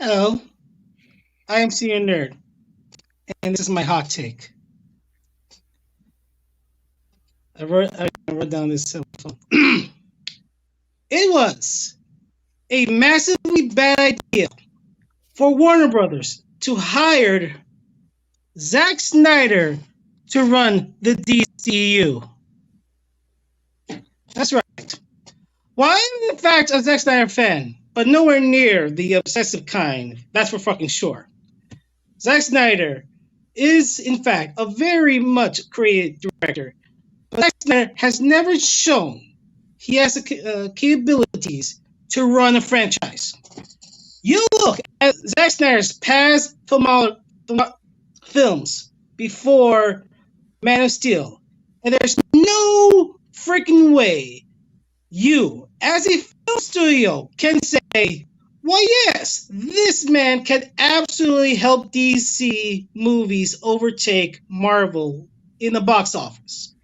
Hello, I am Senior Nerd, and this is my hot take. I wrote down this cell phone. It was a massively bad idea for Warner Brothers to hire Zack Snyder to run the DCEU. That's right. While I'm in fact a Zack Snyder fan, but nowhere near the obsessive kind, that's for fucking sure. Zack Snyder is in fact a very much creative director. Zack Snyder has never shown he has the capabilities to run a franchise. You look at Zack Snyder's past films before Man of Steel, and there's no freaking way you, as a film studio, can say, well, yes, this man can absolutely help DC movies overtake Marvel in the box office.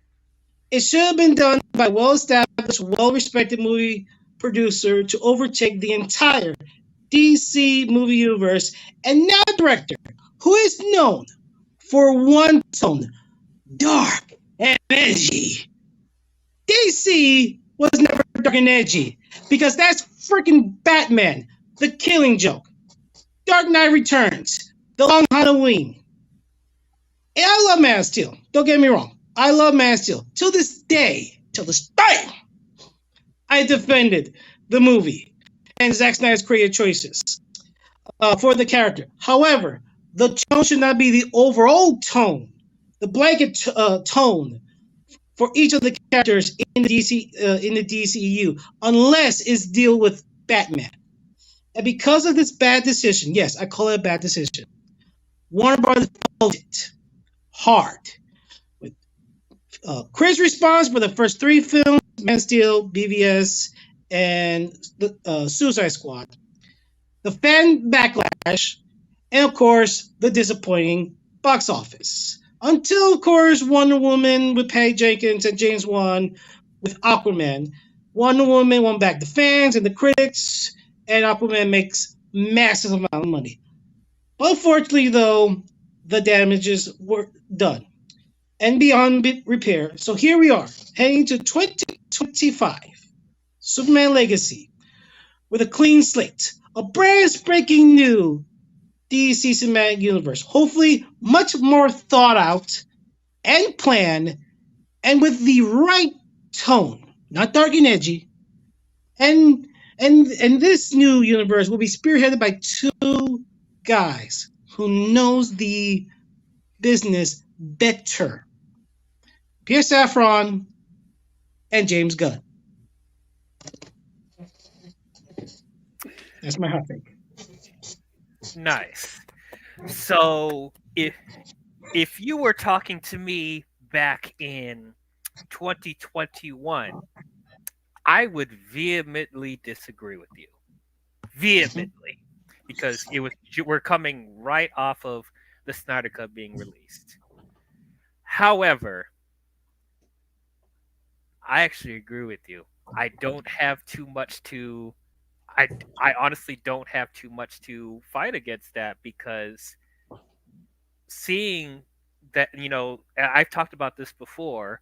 It should have been done by a well-established, well-respected movie producer to overtake the entire DC movie universe, and not a director who is known for one tone, dark and edgy. DC was never dark and edgy because that's freaking Batman, the Killing Joke, Dark Knight Returns, The Long Halloween. And I love Man of Steel. Don't get me wrong. I love Man of Steel. Till this day, I defended the movie and Zack Snyder's creative choices for the character. However, the tone should not be the overall tone, the blanket tone for each of the characters in the DCEU, unless it's deal with Batman. And because of this bad decision, yes, I call it a bad decision, Warner Brothers felt it hard. With Chris' response for the first three films, Man of Steel, BVS, and the Suicide Squad, the fan backlash, and of course, the disappointing box office. Until, of course, Wonder Woman with Patty Jenkins and James Wan with Aquaman. Wonder Woman won back the fans and the critics, and Aquaman makes massive amount of money. But unfortunately, though, the damages were done and beyond repair. So here we are, heading to 2025, Superman Legacy, with a clean slate, a brand spanking new DC Cinematic Universe. Hopefully, much more thought out and planned, and with the right tone, not dark and edgy. And this new universe will be spearheaded by two guys who knows the business better: Pierre Safran and James Gunn. That's my hot take. Nice. So if you were talking to me back in 2021, I would vehemently disagree with you. Vehemently. Because we're coming right off of the Snyder Cut being released. However, I actually agree with you. I don't have too much to I honestly don't have too much to fight against that, because seeing that, I've talked about this before,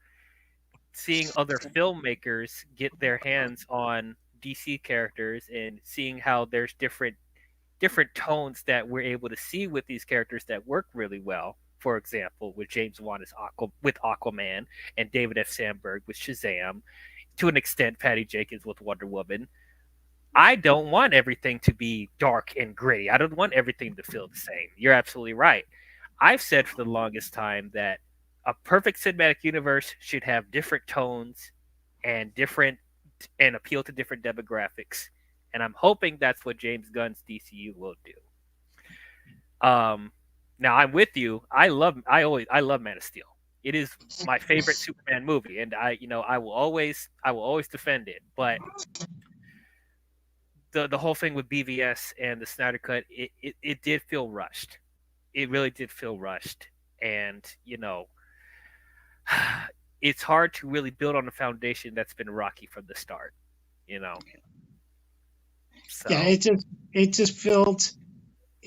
seeing other filmmakers get their hands on DC characters and seeing how there's different tones that we're able to see with these characters that work really well. For example, with James Wan with Aquaman, and David F. Sandberg with Shazam, to an extent Patty Jenkins with Wonder Woman. I don't want everything to be dark and gritty. I don't want everything to feel the same. You're absolutely right. I've said for the longest time that a perfect cinematic universe should have different tones and appeal to different demographics. And I'm hoping that's what James Gunn's DCU will do. Now I'm with you. I love Man of Steel. It is my favorite Superman movie, and I will always defend it. But the whole thing with BVS and the Snyder Cut, it did feel rushed. It really did feel rushed, and it's hard to really build on a foundation that's been rocky from the start. So. Yeah, it just felt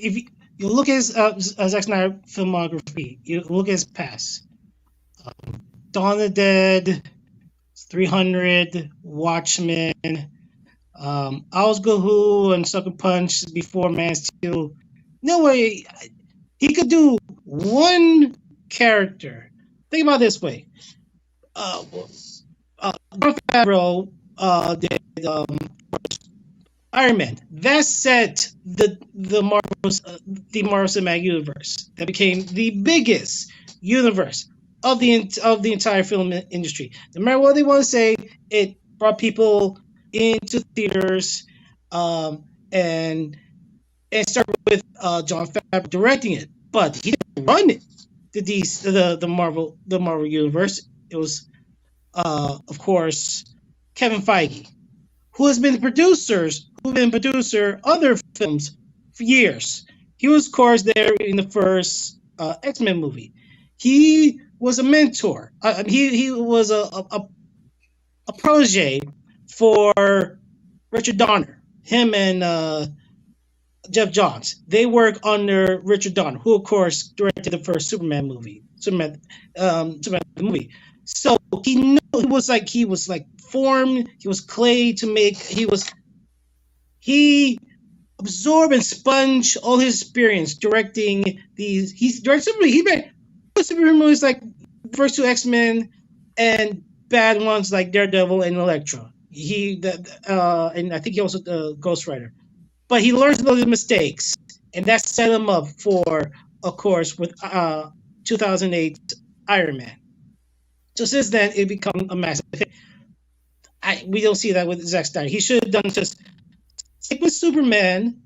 if you look at his Zack Snyder filmography, you look at his past. Dawn of the Dead, 300, Watchmen, Owl's Who, and Sucker Punch before Man of Steel. No way he could do one character. Think about it this way. Uh, Jon Favreau did Iron Man. That set the Marvel Cinematic Universe that became the biggest universe of the entire film industry. No matter what they want to say, it brought people into theaters, and started with Jon Favreau directing it, but he didn't run it. The Marvel universe. It was of course Kevin Feige, who has been producer other films for years. He was, of course, there in the first X-Men movie. He was a mentor. He was a protege for Richard Donner. Him and Jeff Johns. They work under Richard Donner, who, of course, directed the first Superman movie. So he knew he was like formed. He was clay to make. He absorbed and sponged all his experience directing these. He's directed Superman. He made Superman movies like the first two X Men and bad ones like Daredevil and Elektra. And I think he also Ghost Rider. But he learned those mistakes, and that set him up for, of course, with 2008 Iron Man. So since then, it become a massive hit. We don't see that with Zack Snyder. He should have done just stick with Superman,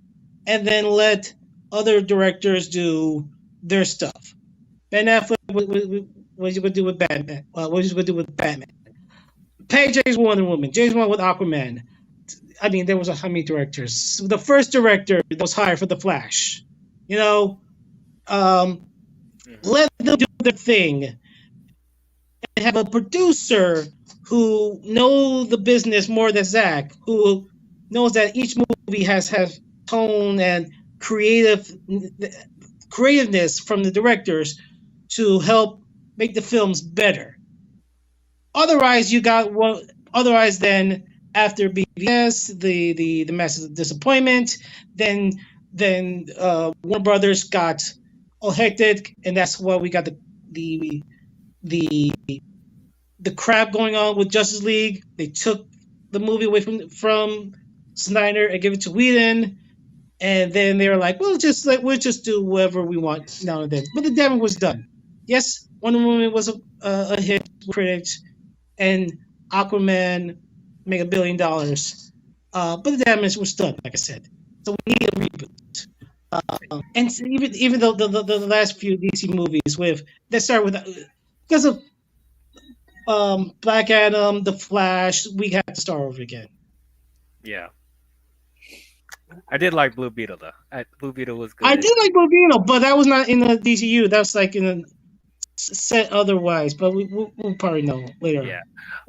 and then let other directors do their stuff. Ben Affleck, what you would do with Batman? What you would do with Batman? Pay James Wonder Woman, James Wan with Aquaman. I mean, there was how many directors? The first director that was hired for The Flash. You know, let them do their thing, and have a producer who know the business more than Zach, who knows that each movie has tone and creativeness from the directors to help make the films better. Otherwise, you got one. Otherwise, then after BVS, the massive disappointment, then Warner Brothers got all hectic, and that's why we got the the the crap going on with Justice League. They took the movie away from Snyder and gave it to Whedon, and then they were like, we'll just do whatever we want now and then. But the damage was done. Yes, Wonder Woman was a hit with critics, and Aquaman made $1 billion. But the damage was done, like I said. So we need a reboot. And even though the last few DC movies that start with because of Black Adam, The Flash, we had to start over again. Yeah. I did like Blue Beetle though. Blue Beetle was good. I did like Blue Beetle, but that was not in the DCU. That's like in a set otherwise. But we'll probably know later. Yeah.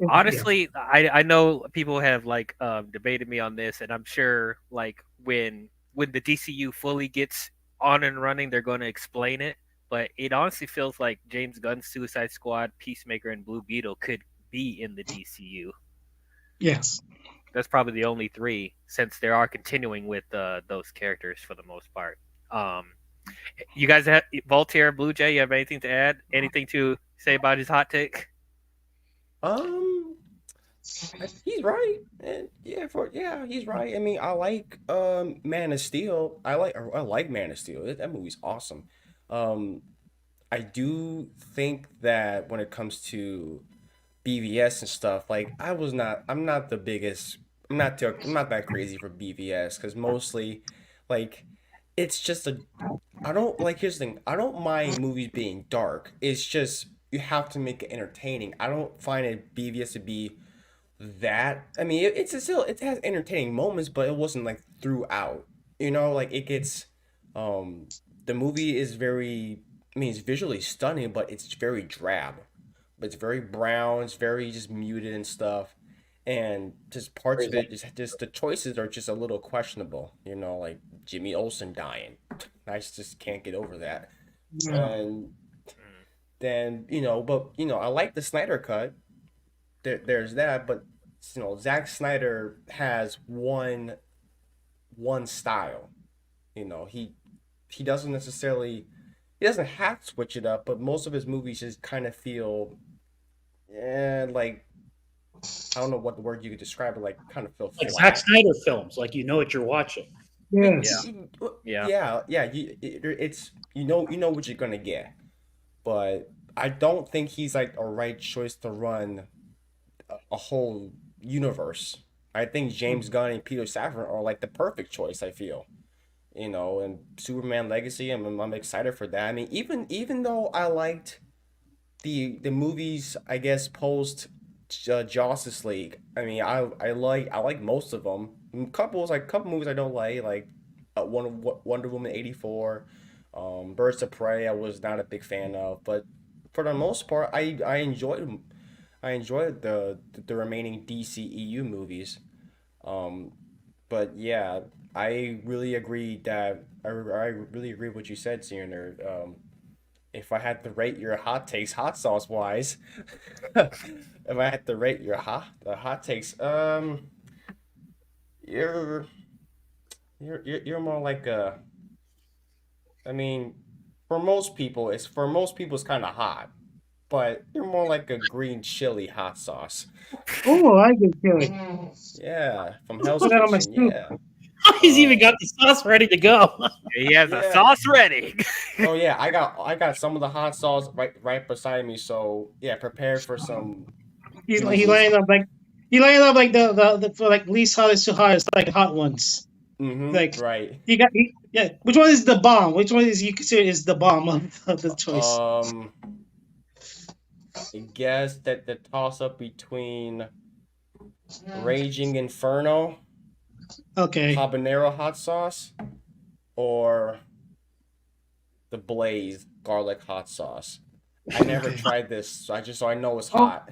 Honestly, yeah. I know people have like debated me on this, and I'm sure like when the DCU fully gets on and running, they're going to explain it. But it honestly feels like James Gunn's Suicide Squad, Peacemaker, and Blue Beetle could be in the DCU. Yes. That's probably the only three, since they are continuing with those characters for the most part. You guys have Voltaire, Blue Jay, you have anything to add? Anything to say about his hot take? He's right. And yeah, he's right. I mean, I like Man of Steel. I like Man of Steel. That movie's awesome. Um I do think that when it comes to BVS and stuff, like I'm not the biggest I'm not that crazy for BVS cuz mostly like it's just a I don't like here's the thing. I don't mind movies being dark. It's just you have to make it entertaining. I don't find it BVS to be that. I mean, it has entertaining moments, but it wasn't like throughout. Like it gets um the movie is very I mean, it's visually stunning, but it's very drab. But it's very brown, it's very just muted and stuff. and just parts of it, just the choices are just a little questionable. Like Jimmy Olsen dying. I just can't get over that. Yeah. And then but I like the Snyder cut. There's that, but Zack Snyder has one style. He doesn't necessarily he doesn't have to switch it up, but most of his movies just kind of feel like I don't know what the word you could describe it, like kind of feel Like flat. Zack Snyder films, like you know what you're watching. Yes. Yeah. It's you know what you're gonna get, but I don't think he's like a right choice to run a whole universe. I think James Gunn and Peter Safran are like the perfect choice. I feel, and Superman Legacy. I'm excited for that. I mean, even though I liked the movies, I guess post Justice League. I mean, I like most of them. Couple movies I don't like Wonder Woman 84, Birds of Prey. I was not a big fan of, but for the most part, I enjoyed the remaining DCEU movies. Um, but yeah, I really agree that I really agree with what you said, Senior. If I had to rate your hot takes, hot sauce wise, if I had to rate your hot takes, you're you're more like a. I mean, for most people it's kind of hot, but you're more like a green chili hot sauce. Oh, I can kill it. Yeah, from Hell's Put that on my Kitchen. soup. Yeah. He's Uh, even got the sauce ready to go. He has a Yeah. sauce ready. Oh yeah, I got some of the hot sauce right beside me. So yeah, prepare for some. He You he know, laying up like the for like least hottest to hottest like hot ones. Like right. yeah. Which one is the bomb? Which one is you consider is the bomb of the choice? I guess that the toss up between Raging Inferno, Okay. habanero hot sauce, or the Blaze garlic hot sauce. I never Okay. tried this, so I know it's Oh. hot.